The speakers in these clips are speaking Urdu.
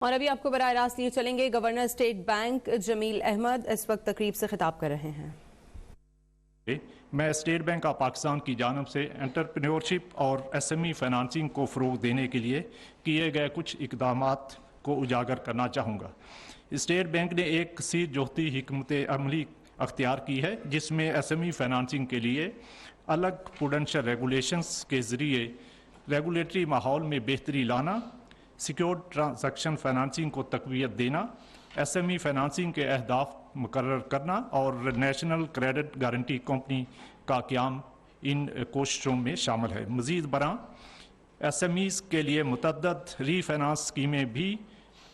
اور ابھی آپ کو براہ راست لیے چلیں گے گورنر اسٹیٹ بینک جمیل احمد اس وقت تقریب سے خطاب کر رہے ہیں۔ میں اسٹیٹ بینک آف پاکستان کی جانب سے انٹرپرینیورشپ اور ایس ایم ای فائنانسنگ کو فروغ دینے کے لیے کیے گئے کچھ اقدامات کو اجاگر کرنا چاہوں گا۔ اسٹیٹ بینک نے ایک کثیر جہتی حکمت عملی اختیار کی ہے جس میں ایس ایم ای فائنانسنگ کے لیے الگ پروڈنشل ریگولیشنز کے ذریعے ریگولیٹری ماحول میں بہتری لانا، سیکیورڈ ٹرانزیکشن فائنانسنگ کو تقویت دینا، ایس ایم ای فائنانسنگ کے اہداف مقرر کرنا اور نیشنل کریڈٹ گارنٹی کمپنی کا قیام ان کوششوں میں شامل ہے۔ مزید برآں ایس ایم ایز کے لیے متعدد ری فائنانس اسکیمیں بھی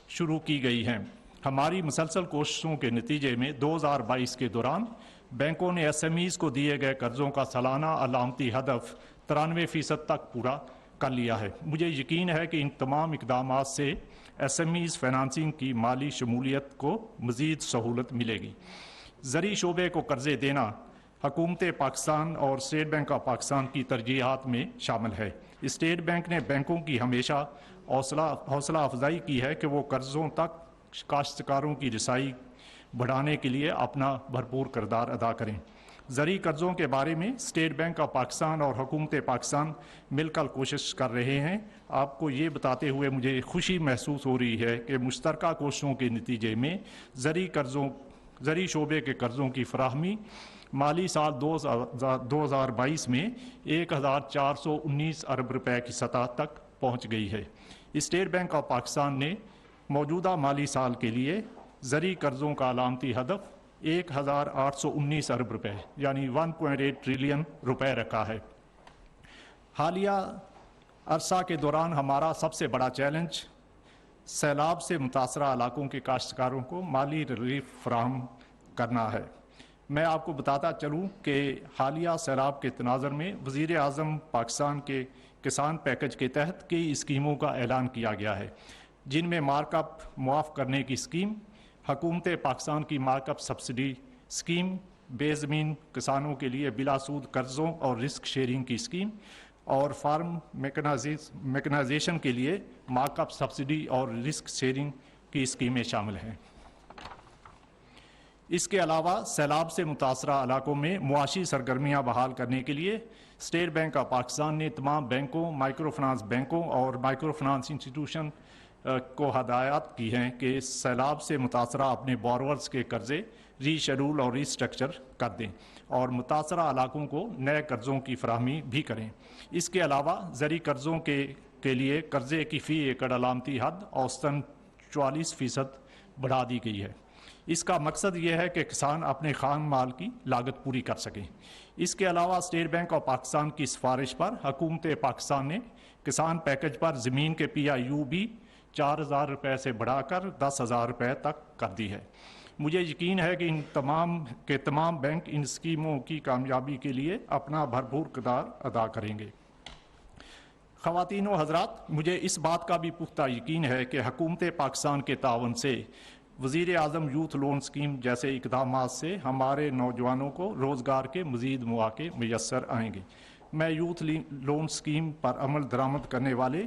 شروع کی گئی ہیں۔ ہماری مسلسل کوششوں کے نتیجے میں 2022 کے دوران بینکوں نے ایس ایم ایز کو دیے گئے قرضوں کا سالانہ علامتی ہدف 93% تک پورا کر لیا ہے۔ مجھے یقین ہے کہ ان تمام اقدامات سے ایس ایم ایز فائنانسنگ کی مالی شمولیت کو مزید سہولت ملے گی۔ زرعی شعبے کو قرضے دینا حکومت پاکستان اور اسٹیٹ بینک آف پاکستان کی ترجیحات میں شامل ہے۔ اسٹیٹ بینک نے بینکوں کی ہمیشہ حوصلہ افزائی کی ہے کہ وہ قرضوں تک کاشتکاروں کی رسائی بڑھانے کے لیے اپنا بھرپور کردار ادا کریں۔ زرعی قرضوں کے بارے میں اسٹیٹ بینک آف پاکستان اور حکومت پاکستان مل کر کوشش کر رہے ہیں۔ آپ کو یہ بتاتے ہوئے مجھے خوشی محسوس ہو رہی ہے کہ مشترکہ کوششوں کے نتیجے میں زرعی شعبے کے قرضوں کی فراہمی مالی سال 2022 میں 1419 ارب روپے کی سطح تک پہنچ گئی ہے۔ اسٹیٹ بینک آف پاکستان نے موجودہ مالی سال کے لیے زرعی قرضوں کا علامتی ہدف 1819 ارب روپے یعنی 1.8 ٹریلین روپے رکھا ہے۔ حالیہ عرصہ کے دوران ہمارا سب سے بڑا چیلنج سیلاب سے متاثرہ علاقوں کے کاشتکاروں کو مالی ریلیف فراہم کرنا ہے۔ میں آپ کو بتاتا چلوں کہ حالیہ سیلاب کے تناظر میں وزیر اعظم پاکستان کے کسان پیکج کے تحت کئی اسکیموں کا اعلان کیا گیا ہے، جن میں مارک اپ معاف کرنے کی اسکیم، حکومت پاکستان کی مارک اپ سبسڈی اسکیم، بے زمین کسانوں کے لیے بلا سود قرضوں اور رسک شیئرنگ کی اسکیم، اور فارم میکنائزیشن کے لیے مارک اپ سبسڈی اور رسک شیئرنگ کی اسکیمیں شامل ہیں۔ اس کے علاوہ سیلاب سے متاثرہ علاقوں میں معاشی سرگرمیاں بحال کرنے کے لیے اسٹیٹ بینک آف پاکستان نے تمام بینکوں، مائکرو فنانس بینکوں اور مائکرو فنانس انسٹیٹیوشن کو ہدایات کی ہیں کہ سیلاب سے متاثرہ اپنے بورورز کے قرضے ری شیڈول اور ری اسٹرکچر کر دیں اور متاثرہ علاقوں کو نئے قرضوں کی فراہمی بھی کریں۔ اس کے علاوہ زرعی قرضوں کے لیے قرضے کی فی ایکڑ علامتی حد اوسطاً 44% بڑھا دی گئی ہے۔ اس کا مقصد یہ ہے کہ کسان اپنے خام مال کی لاگت پوری کر سکیں۔ اس کے علاوہ اسٹیٹ بینک آف پاکستان کی سفارش پر حکومت پاکستان نے کسان پیکج پر زمین کے پی آئی یو بھی 4000 روپے سے بڑھا کر 10,000 روپے تک کر دی ہے۔ مجھے یقین ہے کہ تمام بینک ان اسکیموں کی کامیابی کے لیے اپنا بھرپور کردار ادا کریں گے۔ خواتین و حضرات، مجھے اس بات کا بھی پختہ یقین ہے کہ حکومت پاکستان کے تعاون سے وزیر اعظم یوتھ لون اسکیم جیسے اقدامات سے ہمارے نوجوانوں کو روزگار کے مزید مواقع میسر آئیں گے۔ میں یوتھ لون اسکیم پر عمل درآمد کرنے والے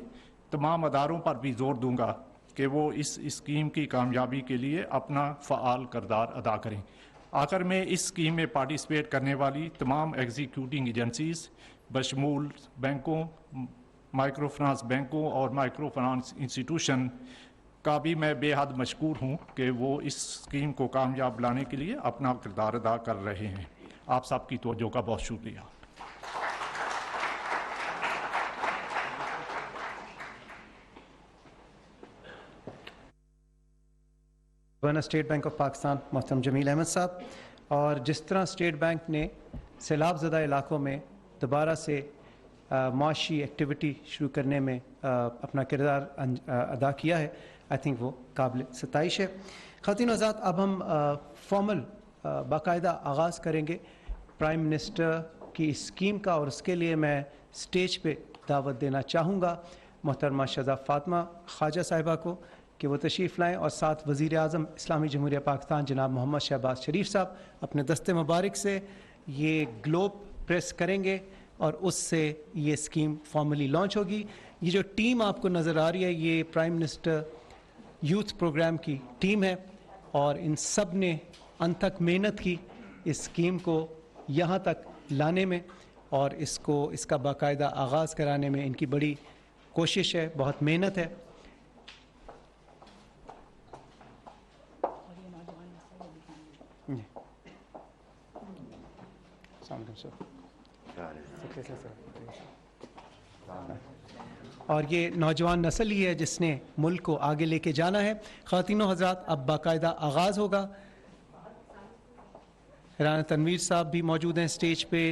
تمام اداروں پر بھی زور دوں گا کہ وہ اس اسکیم کی کامیابی کے لیے اپنا فعال کردار ادا کریں۔ آخر میں اس اسکیم میں پارٹیسپیٹ کرنے والی تمام ایگزیکیوٹنگ ایجنسیز بشمول بینکوں، مائکرو فنانس بینکوں اور مائکرو فنانس انسٹیٹیوشن کا بھی میں بے حد مشکور ہوں کہ وہ اس اسکیم کو کامیاب بنانے کے لیے اپنا کردار ادا کر رہے ہیں۔ آپ سب کی توجہ کا بہت شکریہ۔ Governor state bank of Pakistan محترم جمیل احمد صاحب، اور جس طرح اسٹیٹ بینک نے سیلاب زدہ علاقوں میں دوبارہ سے معاشی ایکٹیویٹی شروع کرنے میں اپنا کردار ادا کیا ہے، آئی تھنک وہ قابل ستائش ہے۔ خواتین و حضرات، اب ہم فارمل باقاعدہ آغاز کریں گے پرائم منسٹر کی اسکیم کا، اور اس کے لیے میں اسٹیج پہ دعوت دینا چاہوں گا محترمہ شہزاد فاطمہ خواجہ صاحبہ کو کہ وہ تشریف لائیں، اور ساتھ وزیر اعظم اسلامی جمہوریہ پاکستان جناب محمد شہباز شریف صاحب اپنے دست مبارک سے یہ گلوب پریس کریں گے اور اس سے یہ اسکیم فارملی لانچ ہوگی۔ یہ جو ٹیم آپ کو نظر آ رہی ہے، یہ پرائم منسٹر یوتھ پروگرام کی ٹیم ہے اور ان سب نے انتھک محنت کی اس اسکیم کو یہاں تک لانے میں اور اس کا باقاعدہ آغاز کرانے میں ان کی بڑی کوشش ہے, بہت محنت ہے. اور یہ نوجوان نسل ہی ہے جس نے ملک کو آگے لے کے جانا ہے. خواتین و حضرات, اب باقاعدہ آغاز ہوگا. رانا تنویر صاحب بھی موجود ہیں اسٹیج پہ,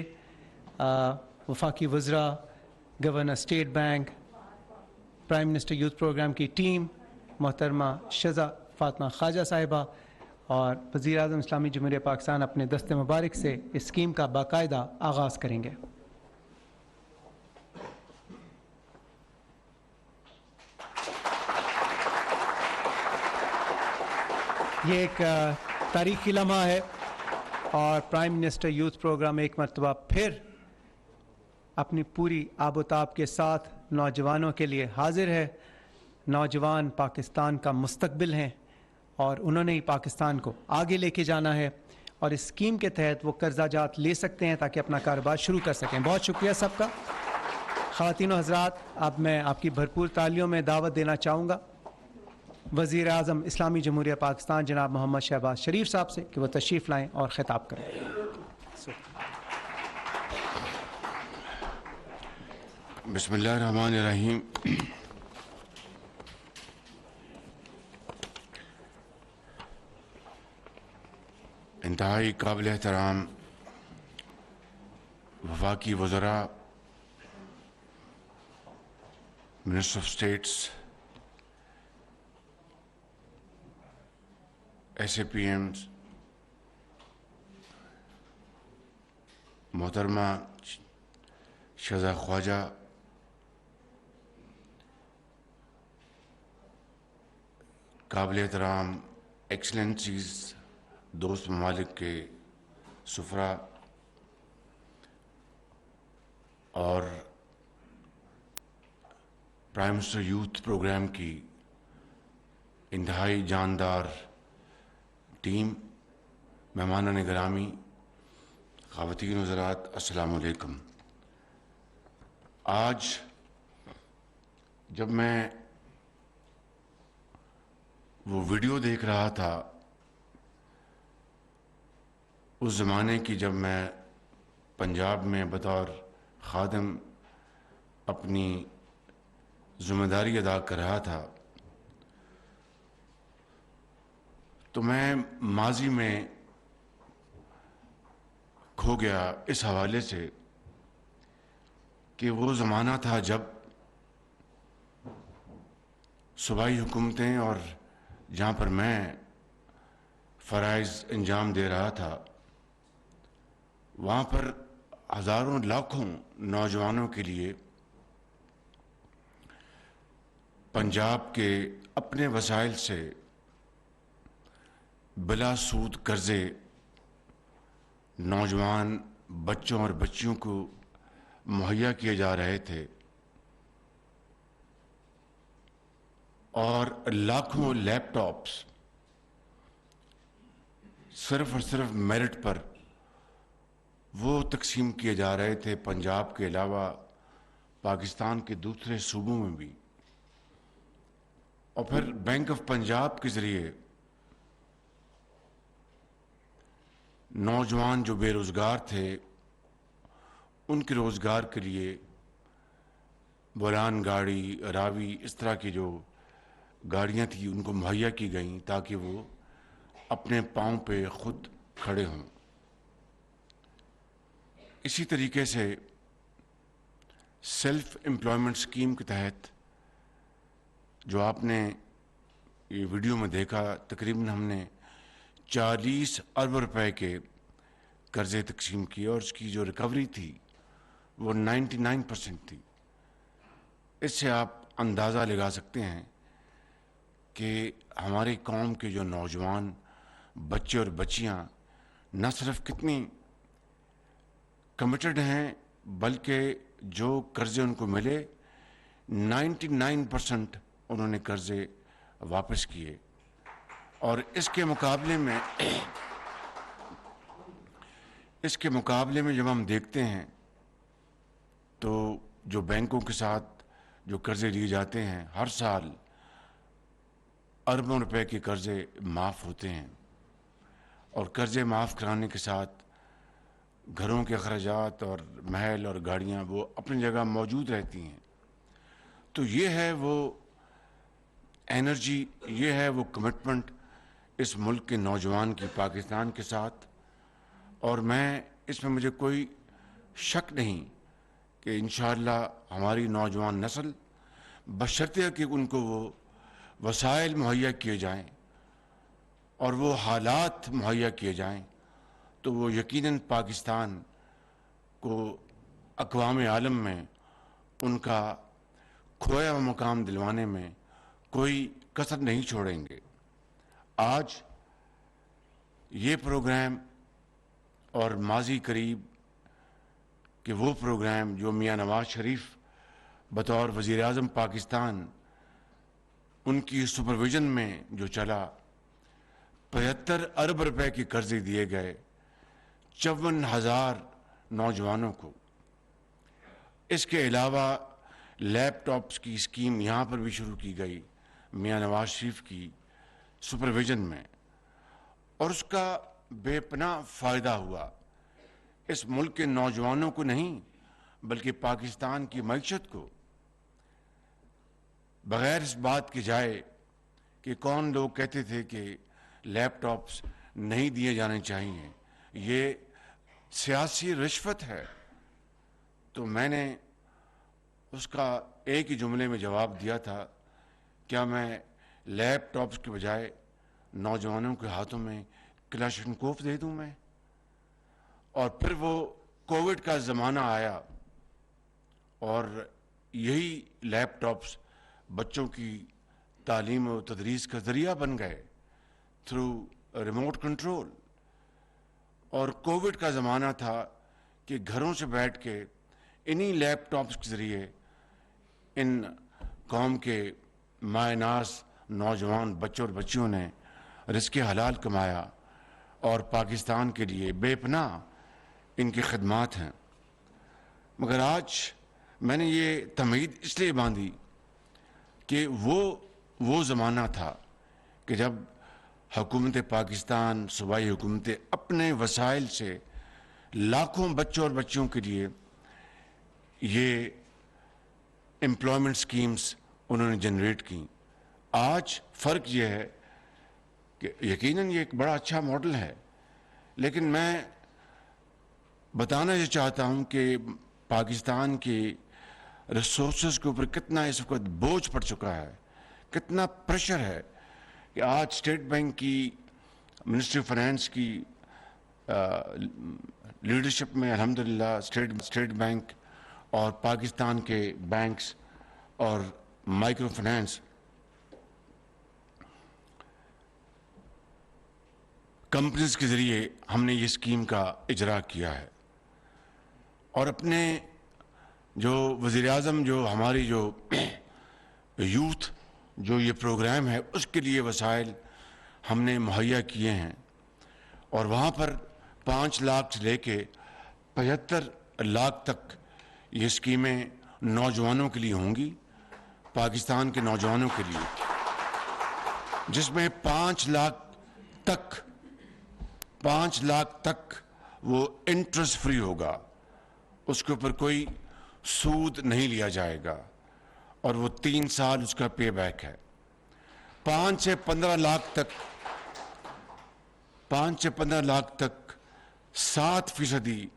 وفاقی وزراء, governor state bank, prime minister youth program کی ٹیم, محترمہ شزا فاطمہ خواجہ صاحبہ اور وزیر اعظم اسلامی جمہوریہ پاکستان اپنے دست مبارک سے اس اسکیم کا باقاعدہ آغاز کریں گے. یہ ایک تاریخی لمحہ ہے اور پرائم منسٹر یوتھ پروگرام ایک مرتبہ پھر اپنی پوری آب و تاب کے ساتھ نوجوانوں کے لیے حاضر ہے. نوجوان پاکستان کا مستقبل ہیں اور انہوں نے ہی پاکستان کو آگے لے کے جانا ہے اور اس اسکیم کے تحت وہ قرضہ جات لے سکتے ہیں تاکہ اپنا کاروبار شروع کر سکیں. بہت شکریہ سب کا. خواتین و حضرات, اب میں آپ کی بھرپور تالیوں میں دعوت دینا چاہوں گا وزیر اعظم اسلامی جمہوریہ پاکستان جناب محمد شہباز شریف صاحب سے کہ وہ تشریف لائیں اور خطاب کریں. بسم اللہ الرحمن الرحیم. انتہائی قابل احترام وفاقی وزراء, minister of states, S A P Ms, محترمہ شزا خواجہ, قابل احترام ایکسلنسیز, دوست ممالک کے سفراء اور پرائم منسٹر یوتھ پروگرام کی انتہائی جاندار ٹیم, مہمانان گرامی, خواتین و حضرات, السلام علیکم. آج جب میں وہ ویڈیو دیکھ رہا تھا اس زمانے کی جب میں پنجاب میں بطور خادم اپنی ذمہ داری ادا کر رہا تھا, تو میں ماضی میں کھو گیا اس حوالے سے کہ وہ زمانہ تھا جب صوبائی حکومتیں اور جہاں پر میں فرائض انجام دے رہا تھا وہاں پر ہزاروں لاکھوں نوجوانوں کے لیے پنجاب کے اپنے وسائل سے بلا سود قرضے نوجوان بچوں اور بچیوں کو مہیا کیے جا رہے تھے اور لاکھوں لیپ ٹاپس صرف اور صرف میرٹ پر وہ تقسیم کیے جا رہے تھے پنجاب کے علاوہ پاکستان کے دوسرے صوبوں میں بھی. اور پھر بینک آف پنجاب کے ذریعے نوجوان جو بے روزگار تھے ان کے روزگار کے لیے بولان گاڑی, راوی, اس طرح کی جو گاڑیاں تھیں ان کو مہیا کی گئیں تاکہ وہ اپنے پاؤں پہ خود کھڑے ہوں. اسی طریقے سے سیلف امپلائمنٹ اسکیم کے تحت جو آپ نے یہ ویڈیو میں دیکھا, تقریباً ہم نے 40 ارب روپے کے قرضے تقسیم کیے اور اس کی جو ریکوری تھی وہ 99% تھی. اس سے آپ اندازہ لگا سکتے ہیں کہ ہماری قوم کے جو نوجوان بچے اور بچیاں نہ صرف کتنی کمیٹڈ ہیں بلکہ جو قرضے ان کو ملے 99% انہوں نے قرضے واپس کیے. اور اس کے مقابلے میں جب ہم دیکھتے ہیں تو جو بینکوں کے ساتھ جو قرضے لیے جاتے ہیں ہر سال اربوں روپے کے قرضے معاف ہوتے ہیں, اور قرضے معاف کرانے کے ساتھ گھروں کے اخراجات اور محل اور گاڑیاں وہ اپنی جگہ موجود رہتی ہیں. تو یہ ہے وہ انرجی, یہ ہے وہ کمٹمنٹ اس ملک کے نوجوان کی پاکستان کے ساتھ. اور میں اس میں مجھے کوئی شک نہیں کہ انشاءاللہ ہماری نوجوان نسل بشرطیہ کہ ان کو وہ وسائل مہیا کیے جائیں اور وہ حالات مہیا کیے جائیں تو وہ یقیناً پاکستان کو اقوام عالم میں ان کا کھویا ہوا مقام دلوانے میں کوئی کسر نہیں چھوڑیں گے. آج یہ پروگرام اور ماضی قریب کہ وہ پروگرام جو میاں نواز شریف بطور وزیر اعظم پاکستان ان کی سپرویژن میں جو چلا, 75 ارب روپے کے قرضے دیے گئے 54,000 نوجوانوں کو. اس کے علاوہ لیپ ٹاپس کی اسکیم یہاں پر بھی شروع کی گئی میاں نواز شریف کی سپرویژن میں, اور اس کا بے پناہ فائدہ ہوا اس ملک کے نوجوانوں کو نہیں بلکہ پاکستان کی معیشت کو. بغیر اس بات کی جائے کہ کون لوگ کہتے تھے کہ لیپ ٹاپس نہیں دیے جانے چاہیے, یہ سیاسی رشوت ہے, تو میں نے اس کا ایک ہی جملے میں جواب دیا تھا, کیا میں لیپ ٹاپس کے بجائے نوجوانوں کے ہاتھوں میں کلاشنکوف دے دوں میں؟ اور پھر وہ کووڈ کا زمانہ آیا اور یہی لیپ ٹاپس بچوں کی تعلیم و تدریس کا ذریعہ بن گئے تھرو ریموٹ کنٹرول. اور کووڈ کا زمانہ تھا کہ گھروں سے بیٹھ کے انہی لیپ ٹاپس کے ذریعے ان قوم کے مائے ناز نوجوان بچوں اور بچیوں نے رزق حلال کمایا, اور پاکستان کے لیے بے پناہ ان کی خدمات ہیں. مگر آج میں نے یہ تمہید اس لیے باندھی کہ وہ زمانہ تھا کہ جب حکومت پاکستان, صوبائی حکومتیں اپنے وسائل سے لاکھوں بچوں اور بچیوں کے لیے یہ امپلائمنٹ سکیمز انہوں نے جنریٹ کی. آج فرق یہ ہے کہ یقیناً یہ ایک بڑا اچھا ماڈل ہے, لیکن میں بتانا یہ چاہتا ہوں کہ پاکستان کے ریسورسز کے اوپر کتنا اس وقت بوجھ پڑ چکا ہے, کتنا پریشر ہے کہ آج اسٹیٹ بینک کی, منسٹری آف فائنانس کی لیڈرشپ میں الحمدللہ اسٹیٹ بینک اور پاکستان کے بینکس اور مائکرو فائنانس کمپنیز کے ذریعے ہم نے یہ اسکیم کا اجرا کیا ہے. اور اپنے جو وزیر اعظم جو ہماری جو یوتھ جو یہ پروگرام ہے اس کے لیے وسائل ہم نے مہیا کیے ہیں, اور وہاں پر 5 لاکھ سے لے کے 75 لاکھ تک یہ اسکیمیں نوجوانوں کے لیے ہوں گی, پاکستان کے نوجوانوں کے لیے, جس میں 5 لاکھ تک وہ انٹرسٹ فری ہوگا, اس کے اوپر کوئی سود نہیں لیا جائے گا, اور وہ 3 سال اس کا پے بیک ہے. 5 سے 15 لاکھ تک 7%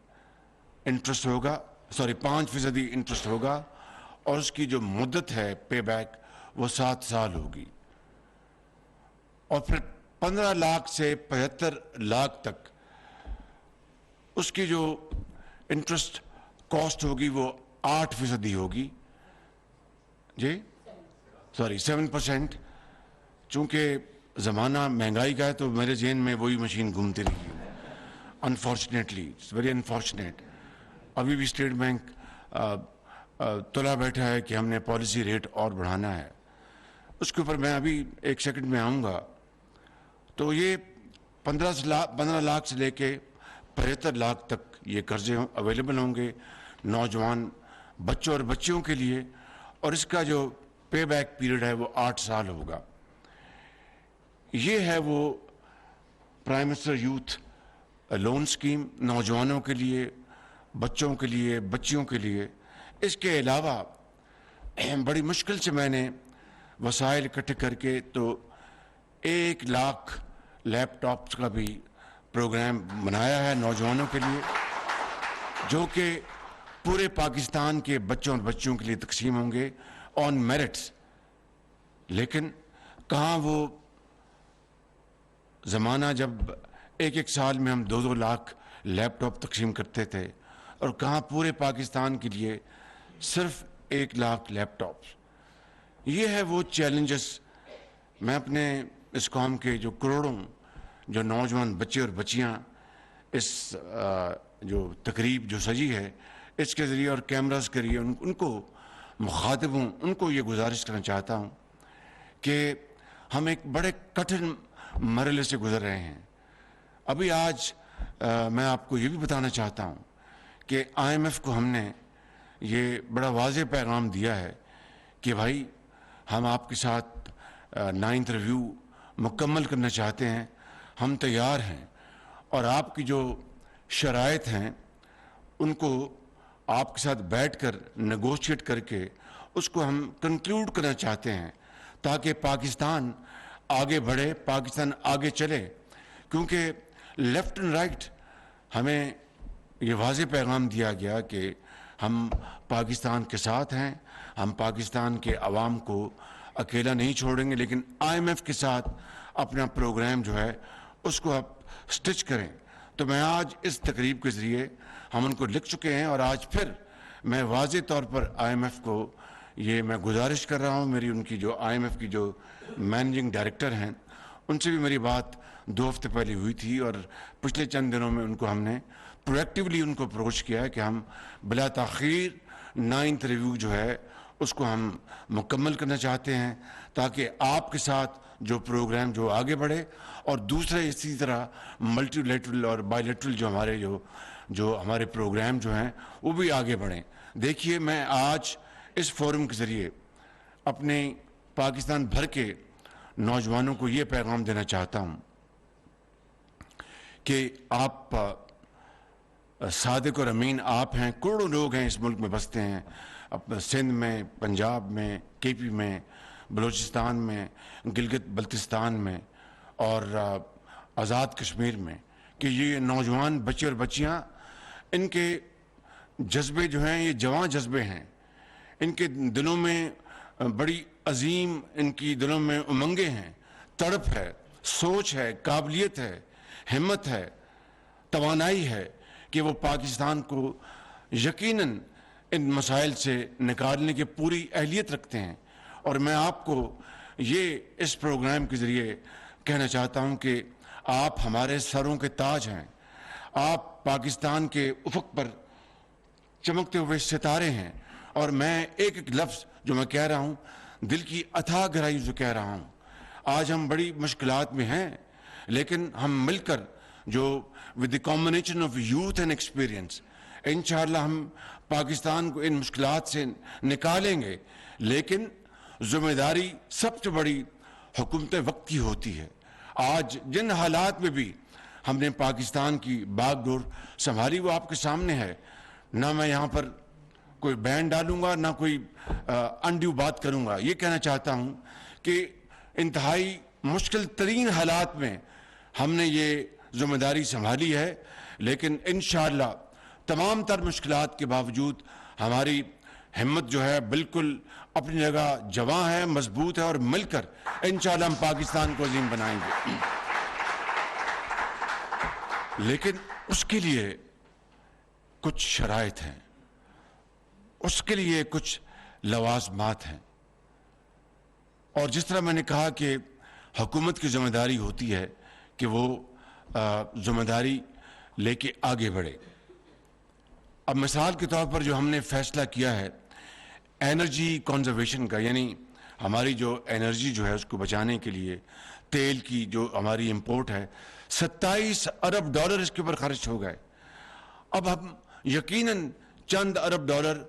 انٹرسٹ ہوگا, 5% انٹرسٹ ہوگا, اور اس کی جو مدت ہے پے بیک وہ 7 سال ہوگی. اور پھر 15 لاکھ سے 75 لاکھ تک اس کی جو انٹرسٹ کاسٹ ہوگی وہ 8% ہوگی, 7%. چونکہ زمانہ مہنگائی کا ہے تو میرے ذہن میں وہی مشین گھومتی رہی ہے, انفارچونیٹلی, اٹس ویری انفارچونیٹ. ابھی بھی اسٹیٹ بینک تلا بیٹھا ہے کہ ہم نے پالیسی ریٹ اور بڑھانا ہے. اس کے اوپر میں ابھی 1 سیکنڈ میں آؤں گا. تو یہ 15 لاکھ سے لے کے 75 لاکھ تک یہ قرضے اویلیبل ہوں گے نوجوان بچوں اور بچیوں کے لیے, اور اس کا جو پے بیک پیریڈ ہے وہ 8 سال ہوگا. یہ ہے وہ prime minister youth loan scheme نوجوانوں کے لیے, بچوں کے لیے, بچیوں کے لیے. اس کے علاوہ بڑی مشکل سے میں نے وسائل اکٹھے کر کے تو 1 لاکھ لیپ ٹاپس کا بھی پروگرام بنایا ہے نوجوانوں کے لیے, جو کہ پورے پاکستان کے بچوں اور بچیوں کے لیے تقسیم ہوں گے آن میرٹس. لیکن کہاں وہ زمانہ جب 1 سال میں ہم 2 لاکھ لیپ ٹاپ تقسیم کرتے تھے, اور کہاں پورے پاکستان کے لیے صرف 1 لاکھ لیپ ٹاپس. یہ ہے وہ چیلنجز. میں اپنے اس قوم کے جو کروڑوں جو نوجوان بچے اور بچیاں اس جو تقریب جو سجی ہے اس کے ذریعے اور کیمراز کے ذریعے ان کو مخاطب ہوں, ان کو یہ گزارش کرنا چاہتا ہوں کہ ہم ایک بڑے کٹھن مرحلے سے گزر رہے ہیں. ابھی آج میں آپ کو یہ بھی بتانا چاہتا ہوں کہ IMF کو ہم نے یہ بڑا واضح پیغام دیا ہے کہ بھائی ہم آپ کے ساتھ 9th ریویو مکمل کرنا چاہتے ہیں, ہم تیار ہیں, اور آپ کی جو شرائط ہیں ان کو آپ کے ساتھ بیٹھ کر نیگوشیٹ کر کے اس کو ہم کنکلوڈ کرنا چاہتے ہیں تاکہ پاکستان آگے بڑھے, پاکستان آگے چلے. کیونکہ لیفٹ اینڈ رائٹ ہمیں یہ واضح پیغام دیا گیا کہ ہم پاکستان کے ساتھ ہیں, ہم پاکستان کے عوام کو اکیلا نہیں چھوڑیں گے, لیکن IMF کے ساتھ اپنا پروگرام جو ہے اس کو آپ سٹچ کریں. تو میں آج اس تقریب کے ذریعے ہم ان کو لکھ چکے ہیں, اور آج پھر میں واضح طور پر IMF کو یہ میں گزارش کر رہا ہوں. میری ان کی جو IMF کی جو مینیجنگ ڈائریکٹر ہیں ان سے بھی میری بات 2 ہفتے پہلے ہوئی تھی, اور پچھلے چند دنوں میں ان کو ہم نے پرویکٹیولی ان کو اپروچ کیا ہے کہ ہم بلا تاخیر 9th ریویو جو ہے اس کو ہم مکمل کرنا چاہتے ہیں تاکہ آپ کے ساتھ جو پروگرام جو آگے بڑھے, اور دوسرے اسی طرح ملٹی لیٹرل اور بائی لیٹرل جو ہمارے پروگرام جو ہیں وہ بھی آگے بڑھیں. دیکھیے, میں آج اس فورم کے ذریعے اپنے پاکستان بھر کے نوجوانوں کو یہ پیغام دینا چاہتا ہوں کہ آپ صادق اور امین آپ ہیں. کروڑوں لوگ ہیں اس ملک میں بستے ہیں, سندھ میں, پنجاب میں, KP میں, بلوچستان میں, گلگت بلتستان میں اور آزاد کشمیر میں, کہ یہ نوجوان بچے اور بچیاں ان کے جذبے جو ہیں یہ جواں جذبے ہیں. ان کے دلوں میں بڑی عظیم, ان کی دلوں میں امنگیں ہیں, تڑپ ہے, سوچ ہے, قابلیت ہے, ہمت ہے, توانائی ہے کہ وہ پاکستان کو یقیناً ان مسائل سے نکالنے کی پوری اہلیت رکھتے ہیں. اور میں آپ کو یہ اس پروگرام کے ذریعے کہنا چاہتا ہوں کہ آپ ہمارے سروں کے تاج ہیں, آپ پاکستان کے افق پر چمکتے ہوئے ستارے ہیں. اور میں ایک ایک لفظ جو میں کہہ رہا ہوں دل کی اتھاہ گہرائی سے کہہ رہا ہوں. آج ہم بڑی مشکلات میں ہیں, لیکن ہم مل کر جو with the combination of youth and experience انشاءاللہ ہم پاکستان کو ان مشکلات سے نکالیں گے. لیکن ذمہ داری سب سے بڑی حکومت وقت کی ہوتی ہے. آج جن حالات میں بھی ہم نے پاکستان کی باغ ڈور سنبھالی وہ آپ کے سامنے ہے. نہ میں یہاں پر کوئی بین ڈالوں گا, نہ کوئی انڈیو بات کروں گا. یہ کہنا چاہتا ہوں کہ انتہائی مشکل ترین حالات میں ہم نے یہ ذمہ داری سنبھالی ہے, لیکن انشاءاللہ تمام تر مشکلات کے باوجود ہماری ہمت جو ہے بالکل اپنی جگہ جواں ہے, مضبوط ہے, اور مل کر انشاءاللہ ہم پاکستان کو عظیم بنائیں گے. لیکن اس کے لیے کچھ شرائط ہیں, اس کے لیے کچھ لوازمات ہیں. اور جس طرح میں نے کہا کہ حکومت کی ذمہ داری ہوتی ہے کہ وہ ذمہ داری لے کے آگے بڑھے. اب مثال کے طور پر جو ہم نے فیصلہ کیا ہے انرجی کنزرویشن کا, یعنی ہماری جو انرجی جو ہے اس کو بچانے کے لیے تیل کی جو ہماری امپورٹ ہے 27 ارب ڈالر اس کے اوپر خرچ ہو گئے. اب ہم یقیناً چند ارب ڈالر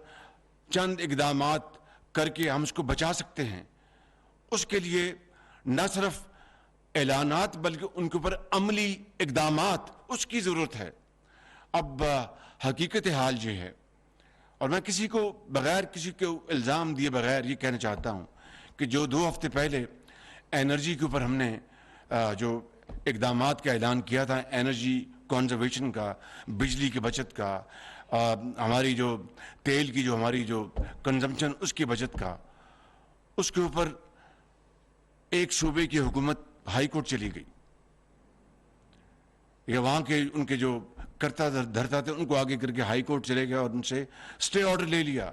چند اقدامات کر کے ہم اس کو بچا سکتے ہیں. اس کے لیے نہ صرف اعلانات بلکہ ان کے اوپر عملی اقدامات اس کی ضرورت ہے. اب حقیقت حال یہ ہے اور میں کسی کو بغیر کسی کو الزام دیے بغیر یہ کہنا چاہتا ہوں کہ جو 2 ہفتے پہلے انرجی کے اوپر ہم نے جو اقدامات کا اعلان کیا تھا، انرجی کنزرویشن کا، بجلی کی بچت کا، ہماری جو تیل کی جو ہماری جو کنزمپشن اس کی بچت کا، اس کے اوپر ایک صوبے کی حکومت ہائی کورٹ چلی گئی یا وہاں کے ان کے جو کرتا دھرتا تھے ان کو آگے کر کے ہائی کورٹ چلے گئے اور ان سے سٹے آرڈر لے لیا.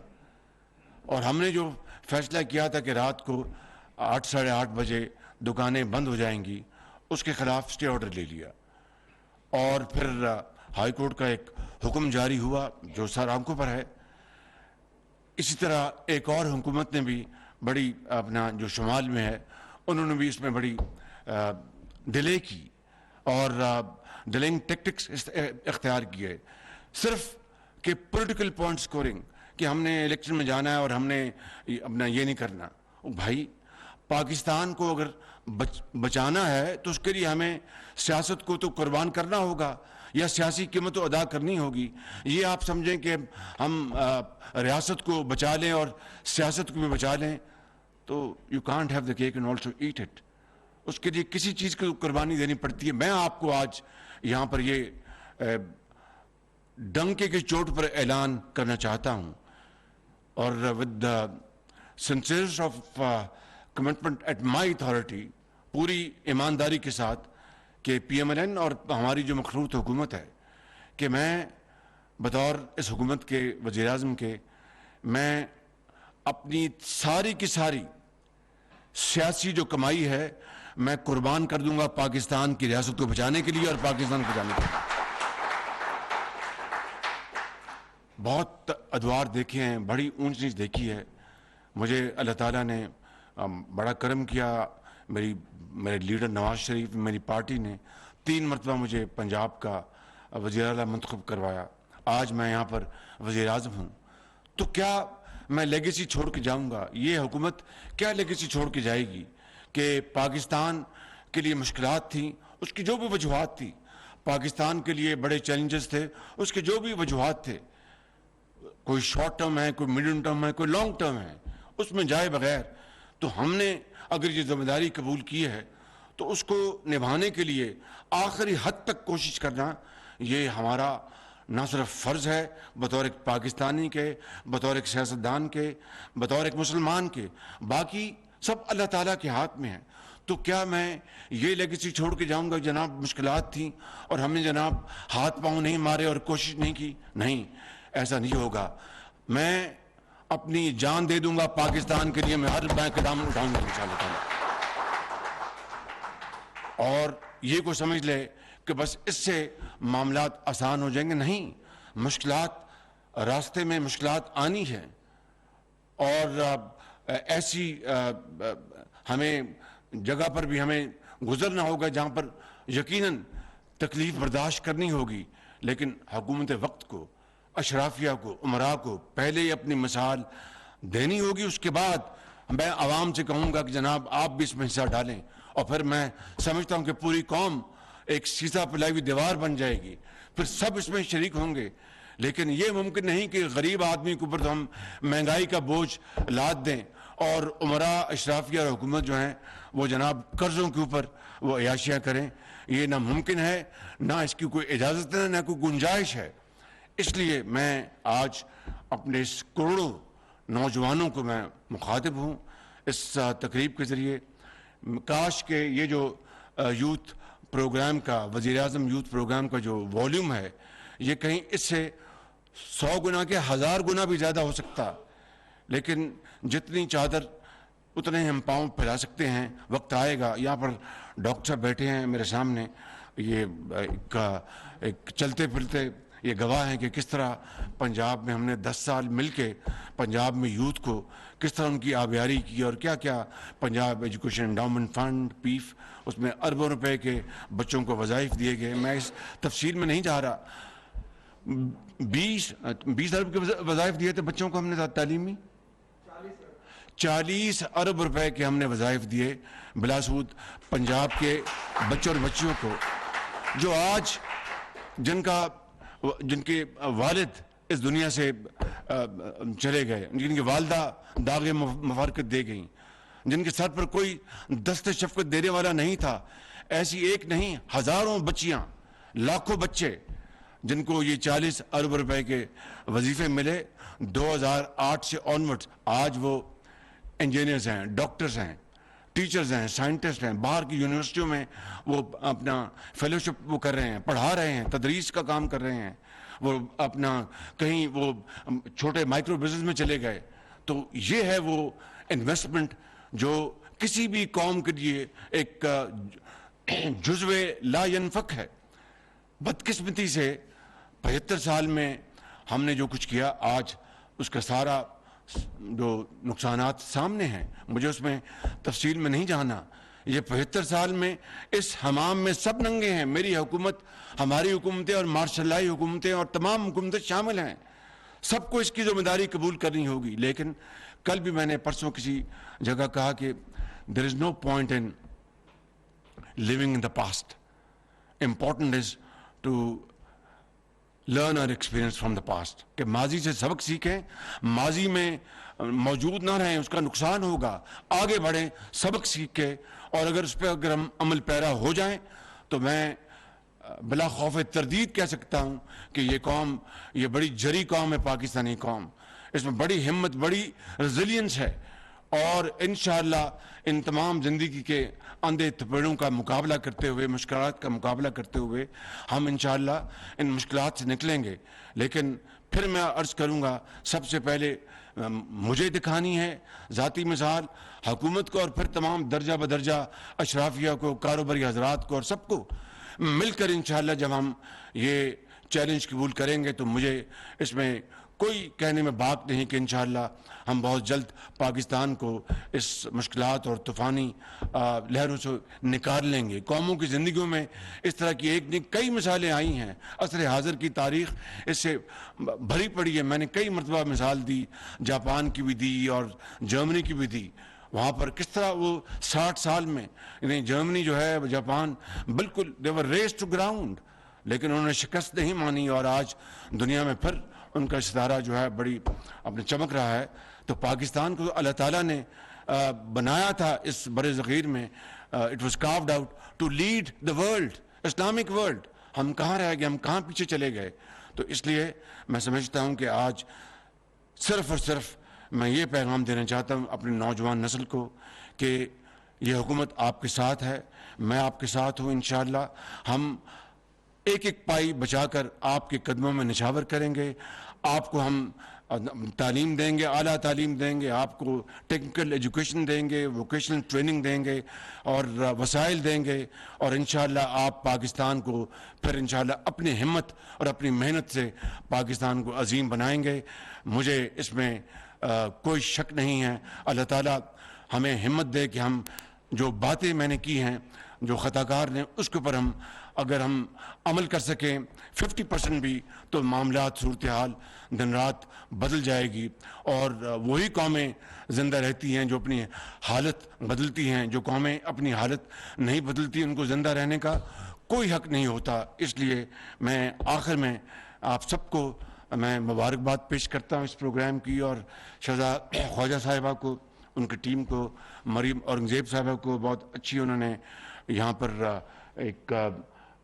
اور ہم نے جو فیصلہ کیا تھا کہ رات کو 8 ساڑھے 8 بجے دکانیں بند ہو جائیں گی، اس کے خلاف سٹے آرڈر لے لیا. اور پھر ہائی کورٹ کا ایک حکم جاری ہوا جو سر آنکھوں پر ہے. اسی طرح ایک اور حکومت نے بھی بڑی اپنا جو شمال میں ہے انہوں نے بھی اس میں بڑی ڈیلے کی اور ڈیلنگ ٹیکٹکس اختیار کیے صرف کہ پولیٹیکل پوائنٹ سکورنگ کہ ہم نے الیکشن میں جانا ہے اور ہم نے اپنا یہ نہیں کرنا. بھائی پاکستان کو اگر بچانا ہے تو اس کے لیے ہمیں سیاست کو تو قربان کرنا ہوگا یا سیاسی قیمت ادا کرنی ہوگی. یہ آپ سمجھیں کہ ہم ریاست کو بچا لیں اور سیاست کو بھی بچا لیں تو you can't have the cake and also eat it. اس کے لیے کسی چیز کو قربانی دینی پڑتی ہے. میں آپ کو آج یہاں پر یہ ڈنکے کی چوٹ پر اعلان کرنا چاہتا ہوں اور with the sincerest of commitment at my authority, پوری ایمانداری کے ساتھ کہ پی ایم ایل این اور ہماری جو مخلوط حکومت ہے کہ میں بطور اس حکومت کے وزیر اعظم کے میں اپنی ساری کی ساری سیاسی جو کمائی ہے میں قربان کر دوں گا پاکستان کی ریاست کو بچانے کے لیے اور پاکستان کو بچانے کے لیے. بہت ادوار دیکھے ہیں، بڑی اونچ نیچ دیکھی ہے. مجھے اللہ تعالیٰ نے بڑا کرم کیا. میرے لیڈر نواز شریف میری پارٹی نے 3 مرتبہ مجھے پنجاب کا وزیر اعلیٰ منتخب کروایا. آج میں یہاں پر وزیر اعظم ہوں. تو کیا میں لیگیسی چھوڑ کے جاؤں گا؟ یہ حکومت کیا لیگیسی چھوڑ کے جائے گی کہ پاکستان کے لیے مشکلات تھیں، اس کی جو بھی وجوہات تھی، پاکستان کے لیے بڑے چیلنجز تھے، اس کے جو بھی وجوہات تھے، کوئی شارٹ ٹرم ہے، کوئی میڈیم ٹرم ہے، کوئی لانگ ٹرم ہے، اس میں جائے بغیر تو ہم نے اگر یہ ذمہ داری قبول کی ہے تو اس کو نبھانے کے لیے آخری حد تک کوشش کرنا یہ ہمارا نہ صرف فرض ہے بطور ایک پاکستانی کے، بطور ایک سیاستدان کے، بطور ایک مسلمان کے، باقی سب اللہ تعالیٰ کے ہاتھ میں ہے. تو کیا میں یہ لیگیسی چھوڑ کے جاؤں گا جناب مشکلات تھیں اور ہم نے جناب ہاتھ پاؤں نہیں مارے اور کوشش نہیں کی؟ نہیں، ایسا نہیں ہوگا. میں اپنی جان دے دوں گا پاکستان کے لیے. میں ہر قدم اٹھاؤں گا انشاءاللہ تعالیٰ. اور یہ کو سمجھ لے کہ بس اس سے معاملات آسان ہو جائیں گے. نہیں، مشکلات راستے میں مشکلات آنی ہے اور ایسی ہمیں جگہ پر بھی ہمیں گزرنا ہوگا جہاں پر یقیناً تکلیف برداشت کرنی ہوگی. لیکن حکومت وقت کو، اشرافیہ کو، امراء کو پہلے ہی اپنی مثال دینی ہوگی. اس کے بعد میں عوام سے کہوں گا کہ جناب آپ بھی اس میں حصہ ڈالیں اور پھر میں سمجھتا ہوں کہ پوری قوم ایک سیسا پلائی ہوئی دیوار بن جائے گی. پھر سب اس میں شریک ہوں گے. لیکن یہ ممکن نہیں کہ غریب آدمی کے اوپر تو ہم مہنگائی کا بوجھ لاد دیں اور امراء، اشرافیہ اور حکومت جو ہیں وہ جناب قرضوں کے اوپر وہ عیاشیاں کریں. یہ نہ ممکن ہے، نہ اس کی کوئی اجازت ہے، نہ کوئی گنجائش ہے. اس لیے میں آج اپنے اس کروڑوں نوجوانوں کو میں مخاطب ہوں اس تقریب کے ذریعے. کاش کہ یہ جو یوتھ پروگرام کا، وزیر اعظم یوتھ پروگرام کا جو والیوم ہے یہ کہیں اس سے 100 گنا کے 1000 گنا بھی زیادہ ہو سکتا. لیکن جتنی چادر اتنے ہم پاؤں پھیلا سکتے ہیں. وقت آئے گا. یہاں پر ڈاکٹر صاحب بیٹھے ہیں میرے سامنے، یہ ایک چلتے پھرتے یہ گواہ ہیں کہ کس طرح پنجاب میں ہم نے 10 سال مل کے پنجاب میں یوتھ کو کس طرح ان کی آبیاری کی اور کیا کیا پنجاب ایجوکیشن انڈاؤمنٹ فنڈ پیف اس میں اربوں روپے کے بچوں کو وظائف دیے گئے. میں اس تفصیل میں نہیں جا رہا. 20 ارب کے وظائف دیے تھے بچوں کو ہم نے تعلیمی. 40 ارب روپے کے ہم نے وظائف دیے بلا سود پنجاب کے بچوں اور بچیوں کو جو آج جن کے والد اس دنیا سے چلے گئے, جن کی والدہ داغ مفارقت دے گئیں, جن کے سر پر کوئی دست شفقت دینے والا نہیں تھا. ایسی ایک نہیں ہزاروں بچیاں لاکھوں بچے جن کو یہ 40 ارب روپے کے وظیفے ملے 2008 سے آنورڈ. آج وہ انجینئرز ہیں, ڈاکٹرز ہیں, ٹیچرز ہیں, سائنٹسٹ ہیں, باہر کی یونیورسٹیوں میں وہ اپنا فیلوشپ وہ کر رہے ہیں, پڑھا رہے ہیں, تدریس کا کام کر رہے ہیں, وہ اپنا کہیں وہ چھوٹے مائکرو بزنس میں چلے گئے. تو یہ ہے وہ انویسٹمنٹ جو کسی بھی قوم کے لیے ایک جزو لا ینفک ہے. بدقسمتی سے 75 سال میں ہم نے جو کچھ کیا آج اس کا سارا جو نقصانات سامنے ہیں. مجھے اس میں تفصیل میں نہیں جانا. یہ 75 سال میں اس حمام میں سب ننگے ہیں. میری حکومت, ہماری حکومتیں اور مارشل لائی حکومتیں اور تمام حکومتیں شامل ہیں. سب کو اس کی ذمہ داری قبول کرنی ہوگی. لیکن کل بھی میں نے پرسوں کسی جگہ کہا کہ there is no point in living in the past. Important is to learn our experience from the past. کہ ماضی سے سبق سیکھیں, ماضی میں موجود نہ رہیں, اس کا نقصان ہوگا. آگے بڑھیں سبق سیکھ کے, اور اگر اس پہ اگر ہم عمل پیرا ہو جائیں تو میں بلا خوف تردید کہہ سکتا ہوں کہ یہ قوم, یہ بڑی جری قوم ہے پاکستانی قوم. اس میں بڑی ہمت, بڑی ریزیلینس ہے, اور انشاءاللہ ان تمام زندگی کے اندھے تھپڑوں کا مقابلہ کرتے ہوئے, مشکلات کا مقابلہ کرتے ہوئے ہم انشاءاللہ ان مشکلات سے نکلیں گے. لیکن پھر میں عرض کروں گا, سب سے پہلے مجھے دکھانی ہے ذاتی مثال, حکومت کو, اور پھر تمام درجہ بدرجہ اشرافیہ کو, کاروباری حضرات کو, اور سب کو مل کر انشاءاللہ جب ہم یہ چیلنج قبول کریں گے تو مجھے اس میں کوئی کہنے میں بات نہیں کہ انشاءاللہ ہم بہت جلد پاکستان کو اس مشکلات اور طوفانی لہروں سے نکال لیں گے. قوموں کی زندگیوں میں اس طرح کی ایک نہیں کئی مثالیں آئی ہیں. عصر حاضر کی تاریخ اس سے بھری پڑی ہے. میں نے کئی مرتبہ مثال دی, جاپان کی بھی دی اور جرمنی کی بھی دی. وہاں پر کس طرح وہ 60 سال میں, یعنی جرمنی جو ہے, جاپان, بالکل they were raised to ground, لیکن انہوں نے شکست نہیں مانی, اور آج دنیا میں پھر ان کا ستارہ جو ہے بڑی اپنے چمک رہا ہے. تو پاکستان کو اللہ تعالیٰ نے بنایا تھا اس برِ صغیر میں. it was carved out to lead the world, Islamic world. ہم کہاں رہ گئے, ہم کہاں پیچھے چلے گئے. تو اس لیے میں سمجھتا ہوں کہ آج صرف اور صرف میں یہ پیغام دینا چاہتا ہوں اپنی نوجوان نسل کو کہ یہ حکومت آپ کے ساتھ ہے, میں آپ کے ساتھ ہوں. انشاءاللہ ہم ایک ایک پائی بچا کر آپ کے قدموں میں نچھاور کریں گے. آپ کو ہم تعلیم دیں گے, اعلیٰ تعلیم دیں گے, آپ کو ٹیکنیکل ایجوکیشن دیں گے, ووکیشنل ٹریننگ دیں گے, اور وسائل دیں گے, اور انشاءاللہ آپ پاکستان کو پھر انشاءاللہ اپنی ہمت اور اپنی محنت سے پاکستان کو عظیم بنائیں گے. مجھے اس میں کوئی شک نہیں ہے. اللہ تعالیٰ ہمیں ہمت دے کہ ہم جو باتیں میں نے کی ہیں, جو خطاکار نے, اس کے اوپر ہم اگر ہم عمل کر سکیں 50% بھی, تو معاملات, صورتحال دن رات بدل جائے گی. اور وہی قومیں زندہ رہتی ہیں جو اپنی حالت بدلتی ہیں. جو قومیں اپنی حالت نہیں بدلتی, ان کو زندہ رہنے کا کوئی حق نہیں ہوتا. اس لیے میں آخر میں آپ سب کو میں مبارکباد پیش کرتا ہوں اس پروگرام کی, اور شہزاد خواجہ صاحبہ کو, ان کی ٹیم کو, مریم اورنگزیب صاحبہ کو, بہت اچھی انہوں نے یہاں پر ایک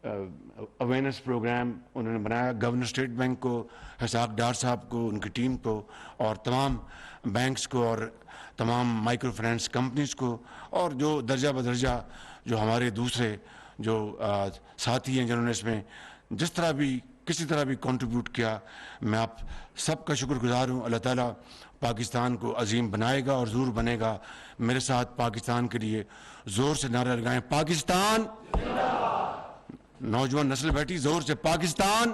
اویئرنیس پروگرام انہوں نے بنایا. گورنر اسٹیٹ بینک کو, حساق ڈار صاحب کو, ان کی ٹیم کو, اور تمام بینکس کو, اور تمام مائکرو فائنانس کمپنیز کو, اور جو درجہ بدرجہ جو ہمارے دوسرے جو ساتھی ہیں جنہوں نے اس میں جس طرح بھی کسی طرح بھی کنٹریبیوٹ کیا, میں آپ سب کا شکر گزار ہوں. اللہ تعالیٰ پاکستان کو عظیم بنائے گا اور ضرور بنے گا. میرے ساتھ پاکستان کے لیے زور سے نعرہ لگائیں, پاکستان. نوجوان نسل بیٹھی زور سے, پاکستان.